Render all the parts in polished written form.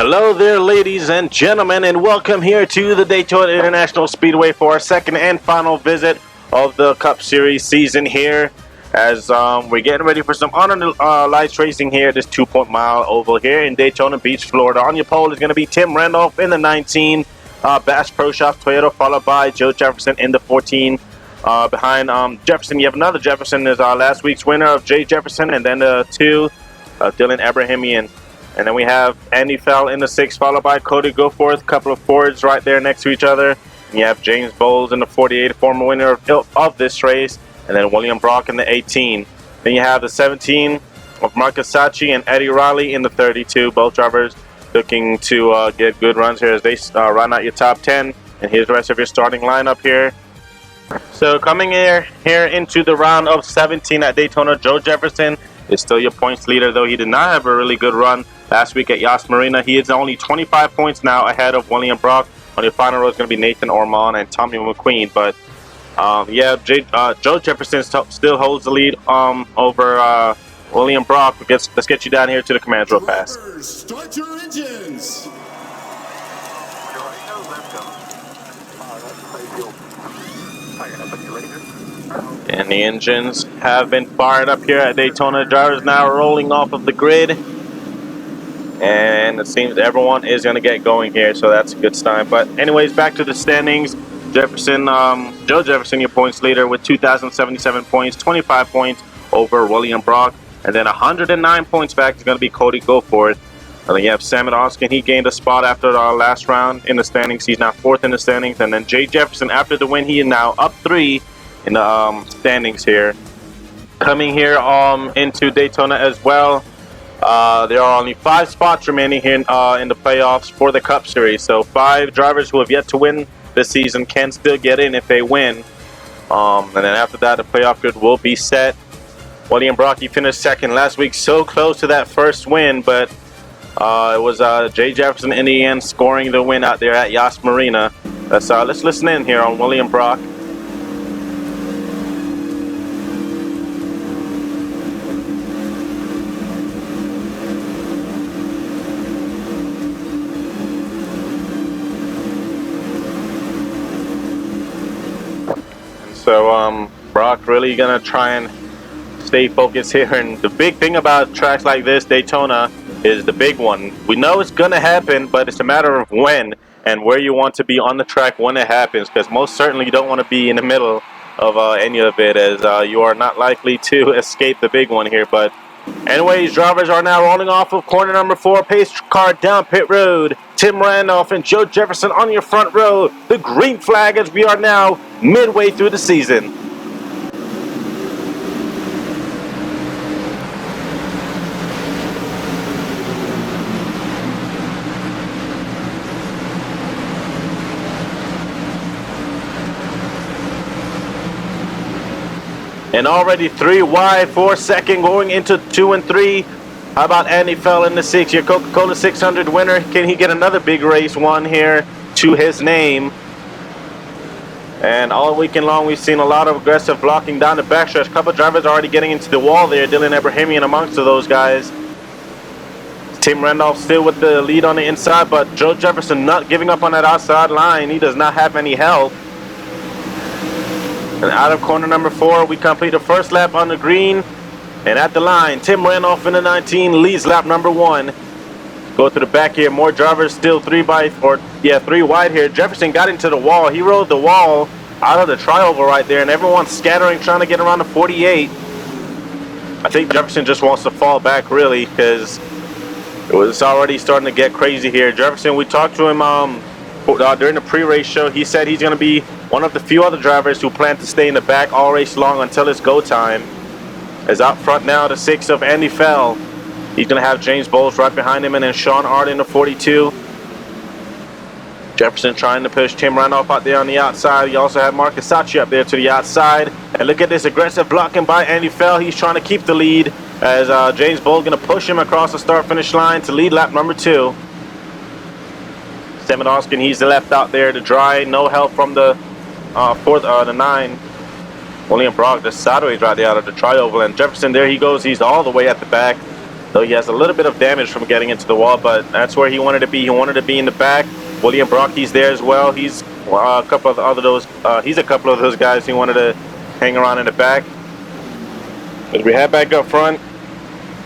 Hello there, ladies and gentlemen, and welcome here to the Daytona International Speedway for our second and final visit of the Cup Series season here. As we're getting ready for some honor lights racing here at this 2-mile oval here in Daytona Beach, Florida. On your pole is going to be Tim Randolph in the 19 Bass Pro Shops Toyota, followed by Joe Jefferson in the 14. Behind Jefferson, you have another Jefferson, is last week's winner of Jay Jefferson, and then the 2, Dylan Abrahamian. And then we have Andy Fell in the 6, followed by Cody Goforth. A couple of Fords right there next to each other. And you have James Bowles in the 48, former winner of this race. And then William Brock in the 18. Then you have the 17 of Marcus Sachi and Eddie Riley in the 32. Both drivers looking to get good runs here as they run out your top 10. And here's the rest of your starting lineup here. So coming here into the round of 17 at Daytona, Joe Jefferson is still your points leader, though he did not have a really good run last week at Yas Marina. He is only 25 points now ahead of William Brock. On your final row is going to be Nathan Ormond and Tommy McQueen. But yeah, Joe Jefferson still holds the lead over William Brock. Let's get you down here to the Command Row Pass. Start your engines. And the engines have been fired up here at Daytona. Drivers now rolling off of the grid. And it seems everyone is going to get going here, so that's a good sign. But anyways, back to the standings. Joe Jefferson, your points leader with 2,077 points, 25 points over William Brock. And then 109 points back is going to be Cody Goforth. And then you have Sam Oskin. He gained a spot after the last round in the standings. He's now 4th in the standings. And then Jay Jefferson, after the win, he is now up 3 in the standings here. Coming here into Daytona as well. There are only 5 spots remaining here in the playoffs for the Cup Series. So 5 drivers who have yet to win this season can still get in if they win. And then after that, the playoff grid will be set. William Brock, he finished 2nd last week, so close to that first win, but it was Jay Jefferson in the end scoring the win out there at Yas Marina. Let's listen in here on William Brock. So Brock really gonna try and stay focused here, and the big thing about tracks like this, Daytona, is the big one. We know it's gonna happen, but it's a matter of when and where you want to be on the track when it happens, because most certainly you don't want to be in the middle of any of it, as you are not likely to escape the big one here. But anyways, drivers are now rolling off of corner number 4, pace car down pit road. Tim Randolph and Joe Jefferson on your front row. The green flag as we are now midway through the season. And already 3 wide for second, going into 2 and 3. How about Andy Fell in the 6, your Coca-Cola 600 winner? Can he get another big race won here to his name? And all weekend long, we've seen a lot of aggressive blocking down the backstretch. A couple of drivers already getting into the wall there. Dylan Abrahamian amongst those guys. Tim Randolph still with the lead on the inside, but Joe Jefferson not giving up on that outside line. He does not have any help. And out of corner number 4, we complete the first lap on the green. And at the line, Tim Randolph in the 19 leads lap number 1. Go to the back here. More drivers still 3 wide here. Jefferson got into the wall. He rode the wall out of the trioval right there, and everyone's scattering, trying to get around the 48. I think Jefferson just wants to fall back, really, because it's already starting to get crazy here. Jefferson, we talked to him during the pre-race show. He said he's going to be one of the few other drivers who plan to stay in the back all race long until it's go time. Is out front now, the 6 of Andy Fell. He's going to have James Bowles right behind him, and then Sean Art in the 42. Jefferson trying to push Tim Randolph out there on the outside. You also have Marcus Sachi up there to the outside. And look at this aggressive blocking by Andy Fell. He's trying to keep the lead as James Bowles going to push him across the start-finish line to lead lap number 2. Sam Oskin, he's left out there to dry. No help from the 9. William Brock just sideways right there out of the trioval, and Jefferson, there he goes. He's all the way at the back. Though he has a little bit of damage from getting into the wall, but that's where he wanted to be. He wanted to be in the back. William Brocky's there as well. He's a couple of those guys who wanted to hang around in the back. As we head back up front,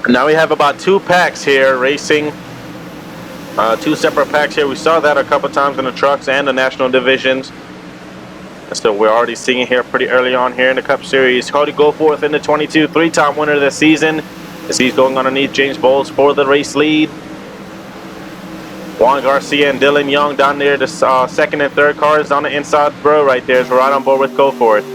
now we have about 2 packs here racing. 2 separate packs here. We saw that a couple times in the trucks and the national divisions. So we're already seeing it here pretty early on here in the Cup Series. Cody Goforth in the 22, 3-time winner of the season. As he's going underneath James Bowles for the race lead. Juan Garcia and Dylan Young down there. The second and third cars on the inside row right there. So right on board with Goforth.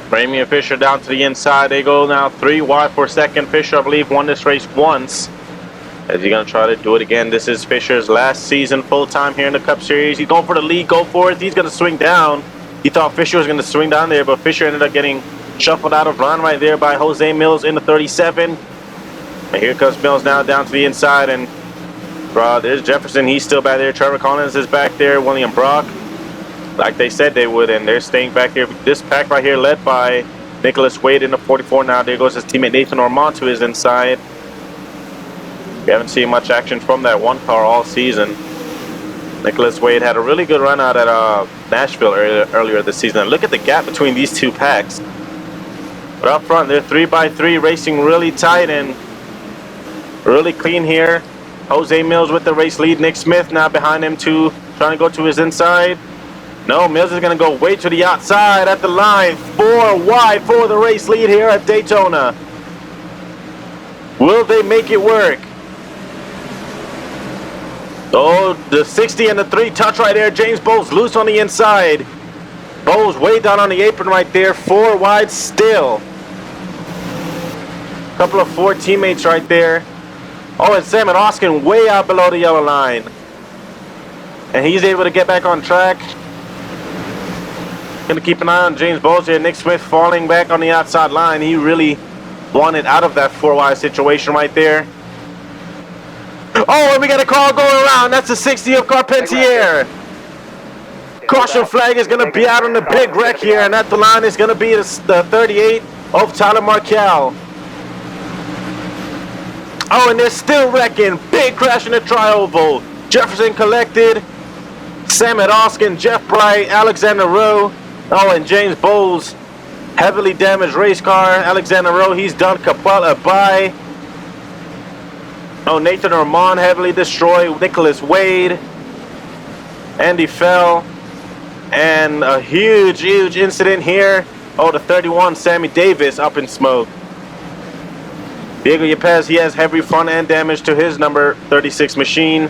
Ramey and Fisher down to the inside. They go now 3 wide for second. Fisher, I believe, won this race once. As he's going to try to do it again. This is Fisher's last season full-time here in the Cup Series. He's going for the lead. Go for it. He's going to swing down. He thought Fisher was going to swing down there, but Fisher ended up getting shuffled out of line right there by Jose Mills in the 37. And here comes Mills now down to the inside. And there's Jefferson. He's still back there. Trevor Collins is back there. William Brock, like they said they would, and they're staying back here. This pack right here led by Nicholas Wade in the 44. Now there goes his teammate Nathan Ormond to his inside. We haven't seen much action from that one car all season. Nicholas Wade had a really good run out at Nashville earlier this season. And look at the gap between these 2 packs. But up front, they're 3x3 racing really tight and really clean here. Jose Mills with the race lead. Nick Smith now behind him too, trying to go to his inside. No, Mills is going to go way to the outside at the line. 4 wide for the race lead here at Daytona. Will they make it work? Oh, the 60 and the 3 touch right there. James Bowles loose on the inside. Bowles way down on the apron right there. 4 wide still. Couple of 4 teammates right there. Oh, and Sam and Oskin way out below the yellow line. And he's able to get back on track. Going to keep an eye on James Bowles here. Nick Smith falling back on the outside line. He really wanted out of that 4 wide situation right there. Oh, and we got a car going around. That's the 60 of Carpentier. Caution flag is going to be out on the big wreck here. And at the line is going to be the 38 of Tyler Markell. Oh, and they're still wrecking. Big crash in the tri-oval. Jefferson collected. Sam Oskin, Jeff Bright, Alexander Rowe. Oh, and James Bowles. Heavily damaged race car. Alexander Rowe, he's done. Capella by. Oh, Nathan Ormond heavily destroyed. Nicholas Wade. Andy Fell. And a huge incident here. Oh, the 31, Sammy Davis up in smoke. Diego Yepes, he has heavy front end damage to his number 36 machine.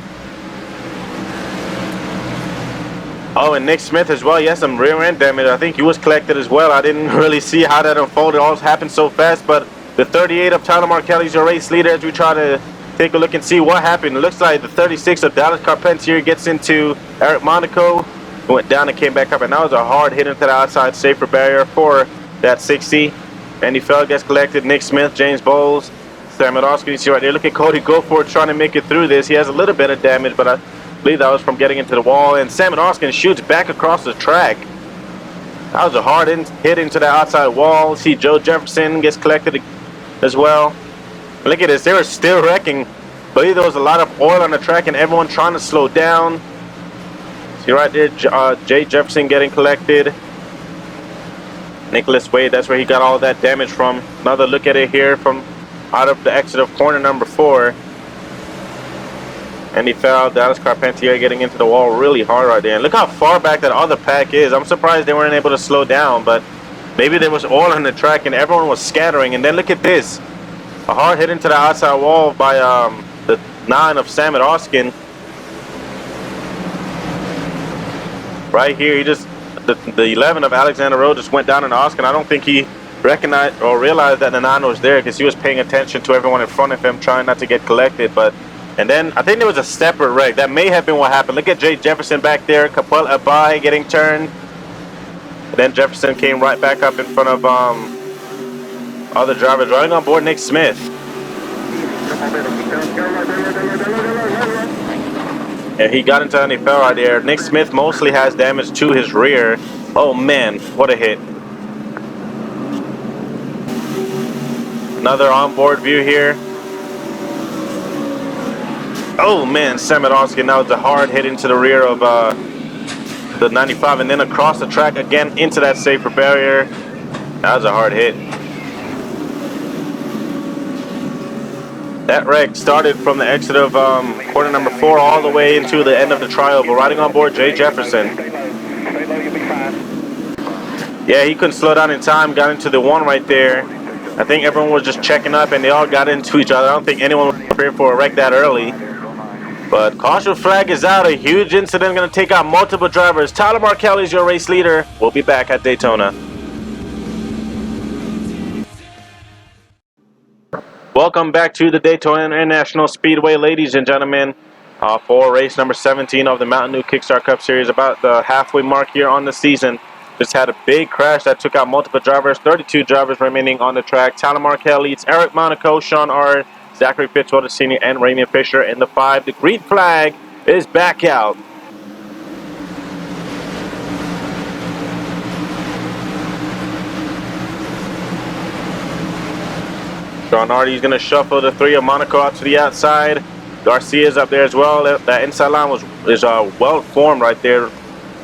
Oh, and Nick Smith as well. He has some rear end damage. I think he was collected as well. I didn't really see how that unfolded. It all happened so fast. But the 38 of Tyler Markell is your race leader as we try to take a look and see what happened. It looks like the 36 of Dallas Carpentier gets into Eric Monaco. Went down and came back up. And that was a hard hit into the outside safer barrier for that 60. Andy Fell gets collected. Nick Smith, James Bowles, Sam Oskin. You see right there. Look at Cody Goforth trying to make it through this. He has a little bit of damage, but I believe that was from getting into the wall. And Sam Oskin shoots back across the track. That was a hard hit into the outside wall. See Joe Jefferson gets collected as well. Look at this. They were still wrecking. I believe there was a lot of oil on the track and everyone trying to slow down. See right there, Jay Jefferson getting collected. Nicholas Wade, that's where he got all that damage from. Another look at it here from out of the exit of corner number 4. And he fell. Dallas Carpentier getting into the wall really hard right there. And look how far back that other pack is. I'm surprised they weren't able to slow down, but maybe there was oil on the track and everyone was scattering. And then look at this. A hard hit into the outside wall by the 9 of Sam Oskin. Right here, he just, the 11 of Alexander Rowe just went down in Oskin. I don't think he recognized or realized that the 9 was there because he was paying attention to everyone in front of him, trying not to get collected. But and then I think there was a stepper wreck. That may have been what happened. Look at Jay Jefferson back there. Capel Abai getting turned. And then Jefferson came right back up in front of Other drivers running on board Nick Smith. And he got into and he fell right there. Nick Smith mostly has damage to his rear. Oh man, what a hit. Another onboard view here. Oh man, Samedowski, now it's a hard hit into the rear of the 95 and then across the track again into that safer barrier. That was a hard hit. That wreck started from the exit of corner number 4 all the way into the end of the trioval, riding on board Jay Jefferson. Yeah, he couldn't slow down in time, got into the 1 right there. I think everyone was just checking up and they all got into each other. I don't think anyone was prepared for a wreck that early. But caution flag is out. A huge incident going to take out multiple drivers. Tyler Markelli is your race leader. We'll be back at Daytona. Welcome back to the Daytona International Speedway, ladies and gentlemen, for race number 17 of the Mountain Dew KickStart Cup Series. About the halfway mark here on the season. Just had a big crash that took out multiple drivers. 32 drivers remaining on the track. Tyler Markel leads Eric Monaco, Sean Ard, Zachary Fitzwater Sr., and Raymond Fisher in the 5. The green flag is back out. Sean Hardy's going to shuffle the 3 of Monaco out to the outside. Garcia's up there as well. That inside line is well formed right there.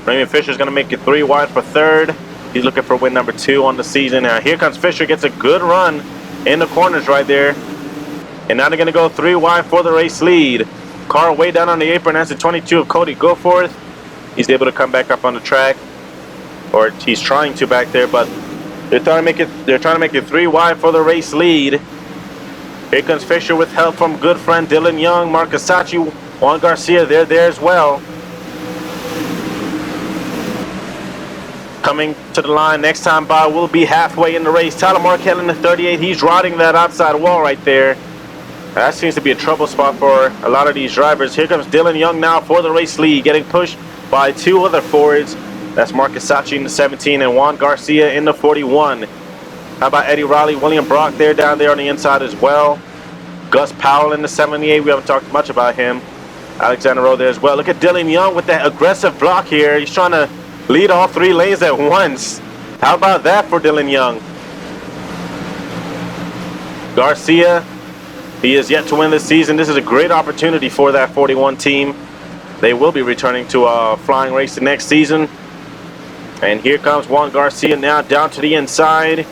Raymond Fisher's going to make it 3 wide for 3rd. He's looking for win number 2 on the season. Now here comes Fisher, gets a good run in the corners right there. And now they're going to go 3 wide for the race lead. Car way down on the apron. That's the 22 of Cody Goforth. He's able to come back up on the track. Or he's trying to back there, but they're trying to make it 3 wide for the race lead. Here comes Fisher with help from good friend Dylan Young, Marcus Sachi, Juan Garcia. They're there as well. Coming to the line next time by will be halfway in the race. Tyler Markel in the 38. He's riding that outside wall right there. That seems to be a trouble spot for a lot of these drivers. Here comes Dylan Young now for the race lead, getting pushed by 2 other Fords. That's Marcus Sachi in the 17 and Juan Garcia in the 41. How about Eddie Riley, William Brock there down there on the inside as well. Gus Powell in the 78. We haven't talked much about him. Alexander Rowe there as well. Look at Dylan Young with that aggressive block here. He's trying to lead all 3 lanes at once. How about that for Dylan Young? Garcia, he is yet to win this season. This is a great opportunity for that 41 team. They will be returning to a flying race the next season. And here comes Juan Garcia now down to the inside.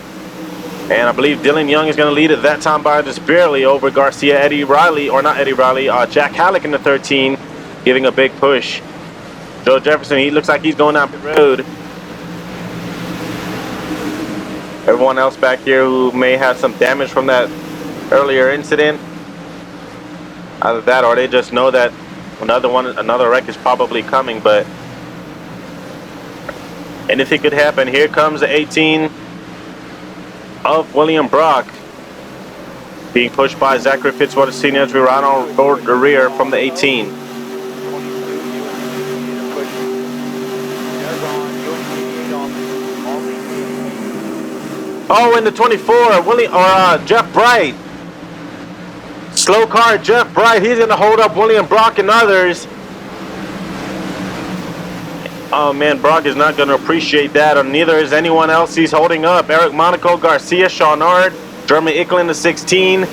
And I believe Dylan Young is going to lead it that time by just barely over Garcia. Eddie Riley, or not Eddie Riley, Jack Halleck in the 13, giving a big push. Joe Jefferson, he looks like he's going down the road. Everyone else back here who may have some damage from that earlier incident. Either that or they just know that another wreck is probably coming, but anything could happen. Here comes the 18 of William Brock, being pushed by Zachary Fitzwater Sr. as we ride on the rear from the 18. Oh, in the 24, Jeff Bright. Slow car, Jeff Bright. He's going to hold up William Brock and others. Oh man, Brock is not going to appreciate that, or neither is anyone else he's holding up. Eric Monaco, Garcia, Sean Ard, Jeremy Icklin, the 16.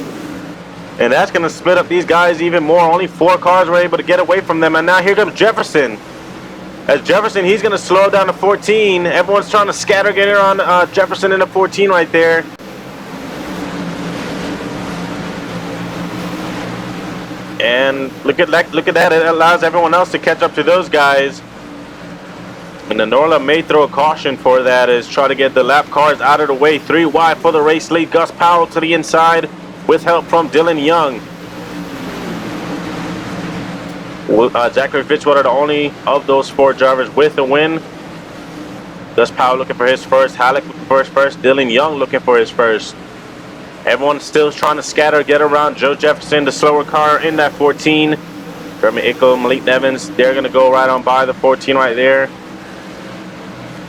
And that's going to split up these guys even more. Only 4 cars were able to get away from them. And now here comes Jefferson. As Jefferson, he's going to slow down to 14. Everyone's trying to scatter, get around Jefferson in the 14 right there. And look at that. It allows everyone else to catch up to those guys. And the NORLA may throw a caution for that, is try to get the lap cars out of the way. 3 wide for the race lead. Gus Powell to the inside with help from Dylan Young. Zachary Fitzwater, the only of those 4 drivers with a win. Gus Powell looking for his first. Halleck looking for his first. Dylan Young looking for his first. Everyone's still trying to scatter, get around Joe Jefferson, the slower car in that 14. Jeremy Ickle, Malik Nevins, they're going to go right on by the 14 right there.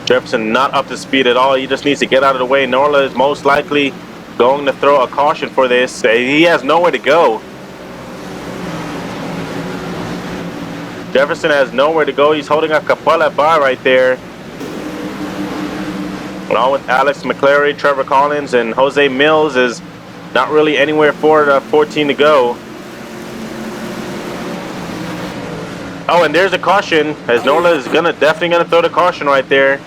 Jefferson not up to speed at all. He just needs to get out of the way. NORLA is most likely going to throw a caution for this. He has nowhere to go. Jefferson has nowhere to go. He's holding a Capella bar right there. Along with Alex McClary, Trevor Collins, and Jose Mills is not really anywhere for the 14 to go. Oh, and there's a caution, as NORLA is definitely gonna throw the caution right there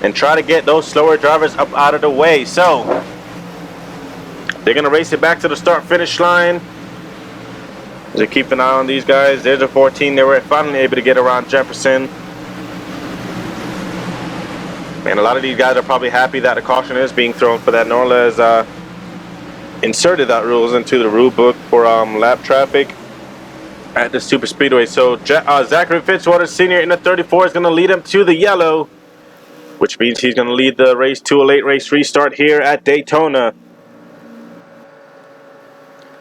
and try to get those slower drivers up out of the way. So they're gonna race it back to the start-finish line. So keep an eye on these guys. There's a 14. They were finally able to get around Jefferson. And a lot of these guys are probably happy that a caution is being thrown for that. NORLA has inserted that rules into the rule book for lap traffic at the super speedway. So Zachary Fitzwater Sr. in the 34 is going to lead him to the yellow, which means he's going to lead the race to a late race restart here at Daytona.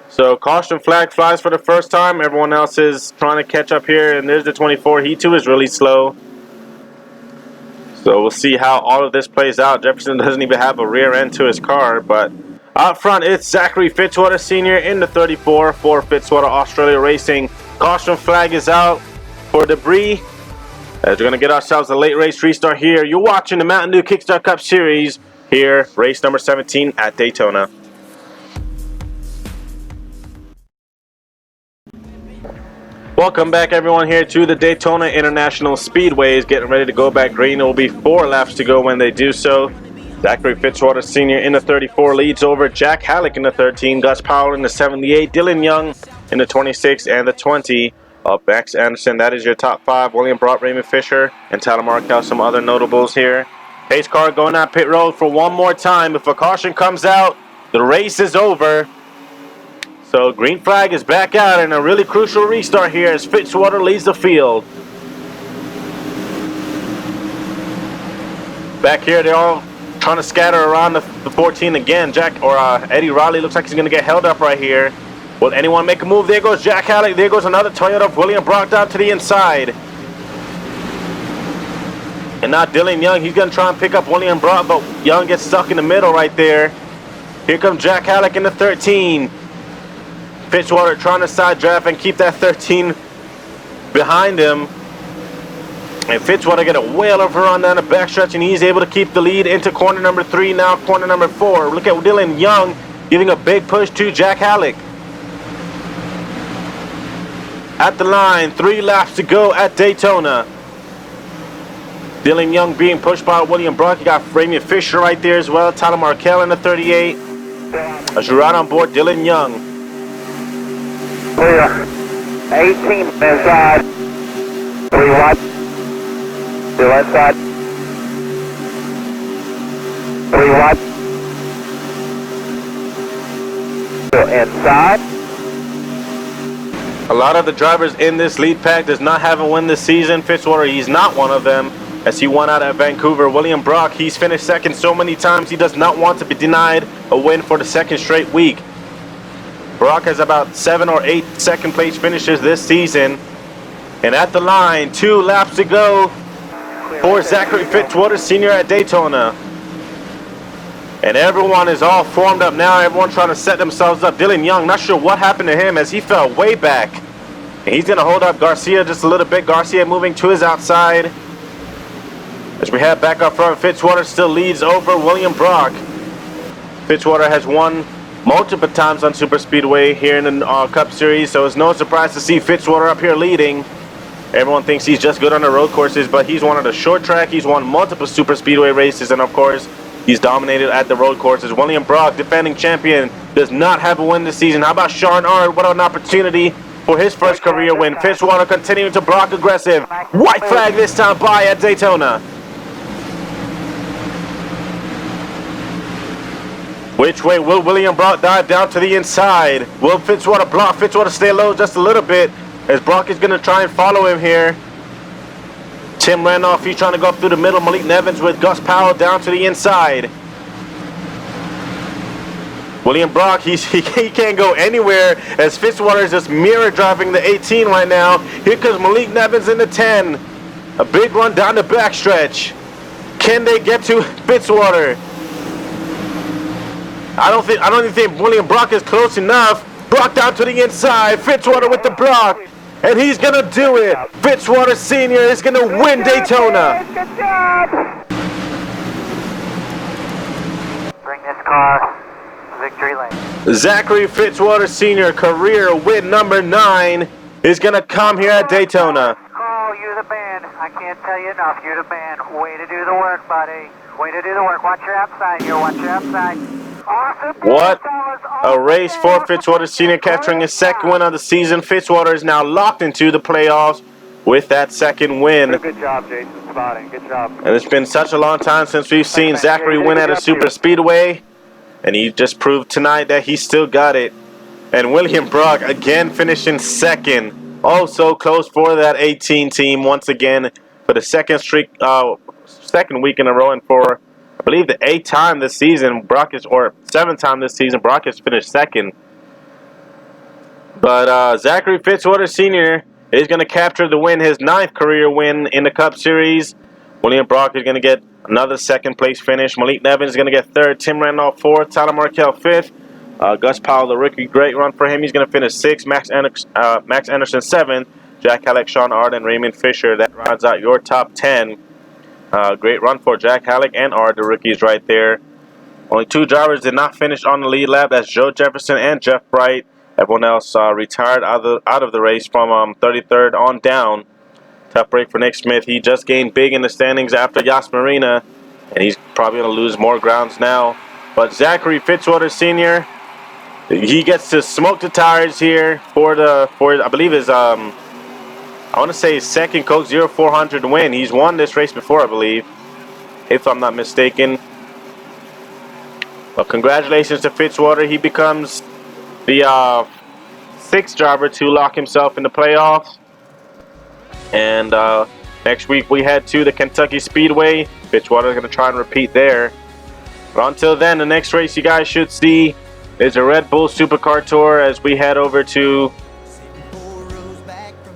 So caution flag flies for the first time. Everyone else is trying to catch up here, and there's the 24. He too is really slow. So we'll see how all of this plays out. Jefferson doesn't even have a rear end to his car, but out front it's Zachary Fitzwater Sr. in the 34 for Fitzwater Australia Racing. Caution flag is out for debris, as we're going to get ourselves a late race restart here. You're watching the Mountain Dew KickStart Cup Series here, race number 17 at Daytona. Welcome back, everyone, here to the Daytona International Speedways. Getting ready to go back green. It will be 4 laps to go when they do so. Zachary Fitzwater Sr. in the 34 leads over Jack Halleck in the 13, Gus Powell in the 78, Dylan Young in the 26, and the 20 of Max Anderson. That is your top 5. William Brock, Raymond Fisher, and Tyler Markell, some other notables here. Pace car going out pit road for one more time. If a caution comes out, the race is over. So green flag is back out in a really crucial restart here as Fitzwater leads the field. Back here, they're all trying to scatter around the 14 again. Eddie Riley looks like he's going to get held up right here. Will anyone make a move? There goes Jack Halleck. There goes another Toyota of William Brock down to the inside. And now Dylan Young, he's going to try and pick up William Brock, but Young gets stuck in the middle right there. Here comes Jack Halleck in the 13. Fitzwater trying to side draft and keep that 13 behind him. And Fitzwater get a whale of a run down the backstretch, and he's able to keep the lead into corner number 3, now corner number 4. Look at Dylan Young giving a big push to Jack Halleck. At the line, 3 laps to go at Daytona. Dylan Young being pushed by William Brock. You got Raymond Fisher right there as well. Tyler Markell in the 38. As you're right on board, Dylan Young. Clear. 18 inside. 3 wide. 2 inside. 3 wide. 2 inside. A lot of the drivers in this lead pack does not have a win this season. Fitzwater, he's not one of them, as he won out at Vancouver. William Brock, he's finished second so many times he does not want to be denied a win for the second straight week. Brock has about 7 or 8 second place finishes this season. And at the line, 2 laps to go for Zachary Fitzwater Sr. at Daytona. And everyone is all formed up now. Everyone trying to set themselves up. Dylan Young, not sure what happened to him as he fell way back. And he's going to hold up Garcia just a little bit. Garcia moving to his outside. As we head back up front, Fitzwater still leads over William Brock. Fitzwater has won multiple times on Super Speedway here in the Cup Series, so it's no surprise to see Fitzwater up here leading. Everyone thinks he's just good on the road courses, but he's won on the short track. He's won multiple Super Speedway races, and of course, he's dominated at the road courses. William Brock, defending champion, does not have a win this season. How about Sean Ard? What an opportunity for his first career win. Fitzwater continuing to block aggressive. White flag this time by at Daytona. Which way will William Brock dive down to the inside? Will Fitzwater block? Fitzwater stay low just a little bit as Brock is going to try and follow him here. Tim Randolph, he's trying to go up through the middle. Malik Nevins with Gus Powell down to the inside. William Brock, he can't go anywhere as Fitzwater is just mirror driving the 18 right now. Here comes Malik Nevins in the 10. A big run down the backstretch. Can they get to Fitzwater? I don't even think William Brock is close enough. Brock down to the inside. Fitzwater with the block. And he's going to do it. Fitzwater Sr. is going to win Daytona. Good job! Bring this car victory lane. Zachary Fitzwater Sr. career win number 9 is going to come here at Daytona. Oh, you're the man. I can't tell you enough. You're the man. Way to do the work, buddy. Way to do the work. Watch your outside here. Watch your outside. Awesome. What a race for Fitzwater Sr. capturing his second win of the season. Fitzwater is now locked into the playoffs with that second win. Good job, Jason. Spotting. Good job. And it's been such a long time since we've seen Zachary win at a super speedway. And he just proved tonight that he still got it. And William Brock again finishing second. Oh, so close for that 18 team once again for the second week in a row, and for I believe the 8th time this season, or 7th time this season, Brock has finished second. But Zachary Fitzwater Sr. is going to capture the win, his 9th career win in the Cup Series. William Brock is going to get another second place finish. Malik Nevins is going to get 3rd. Tim Randolph 4th. Tyler Markell 5th. Gus Powell, the rookie, great run for him. He's going to finish 6th. Max Anderson 7th. Jack Halleck, Sean Ard, and Raymond Fisher. That rounds out your top 10. Great run for Jack Halleck and Ard, the rookies right there. Only 2 drivers did not finish on the lead lap. That's Joe Jefferson and Jeff Bright. Everyone else retired out of the race from 33rd on down. Tough break for Nick Smith. He just gained big in the standings after Yas Marina, and he's probably going to lose more grounds now. But Zachary Fitzwater Sr., he gets to smoke the tires here for I believe his I want to say his second Coke 0400 win. He's won this race before, I believe, if I'm not mistaken. Well, congratulations to Fitzwater. He becomes the 6th driver to lock himself in the playoffs. And next week we head to the Kentucky Speedway. Fitzwater is going to try and repeat there. But until then, the next race you guys should see is a Red Bull Supercar Tour as we head over to,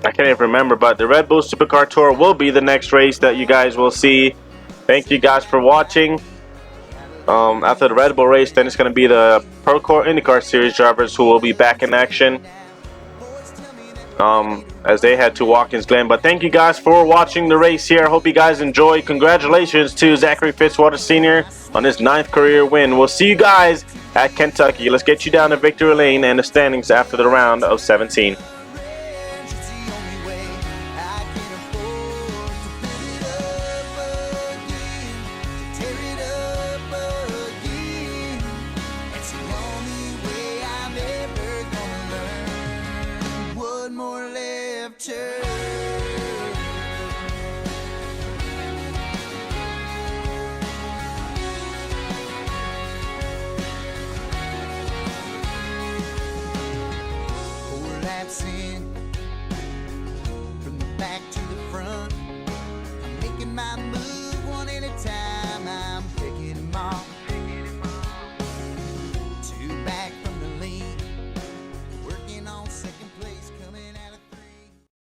I can't even remember, but the Red Bull Supercar Tour will be the next race that you guys will see. Thank you guys for watching. After the Red Bull race, then it's going to be the Procore IndyCar Series drivers who will be back in action as they head to Watkins Glen. But thank you guys for watching the race here. I hope you guys enjoyed. Congratulations to Zachary Fitzwater Sr. on his 9th career win. We'll see you guys at Kentucky. Let's get you down to victory lane and the standings after the round of 17.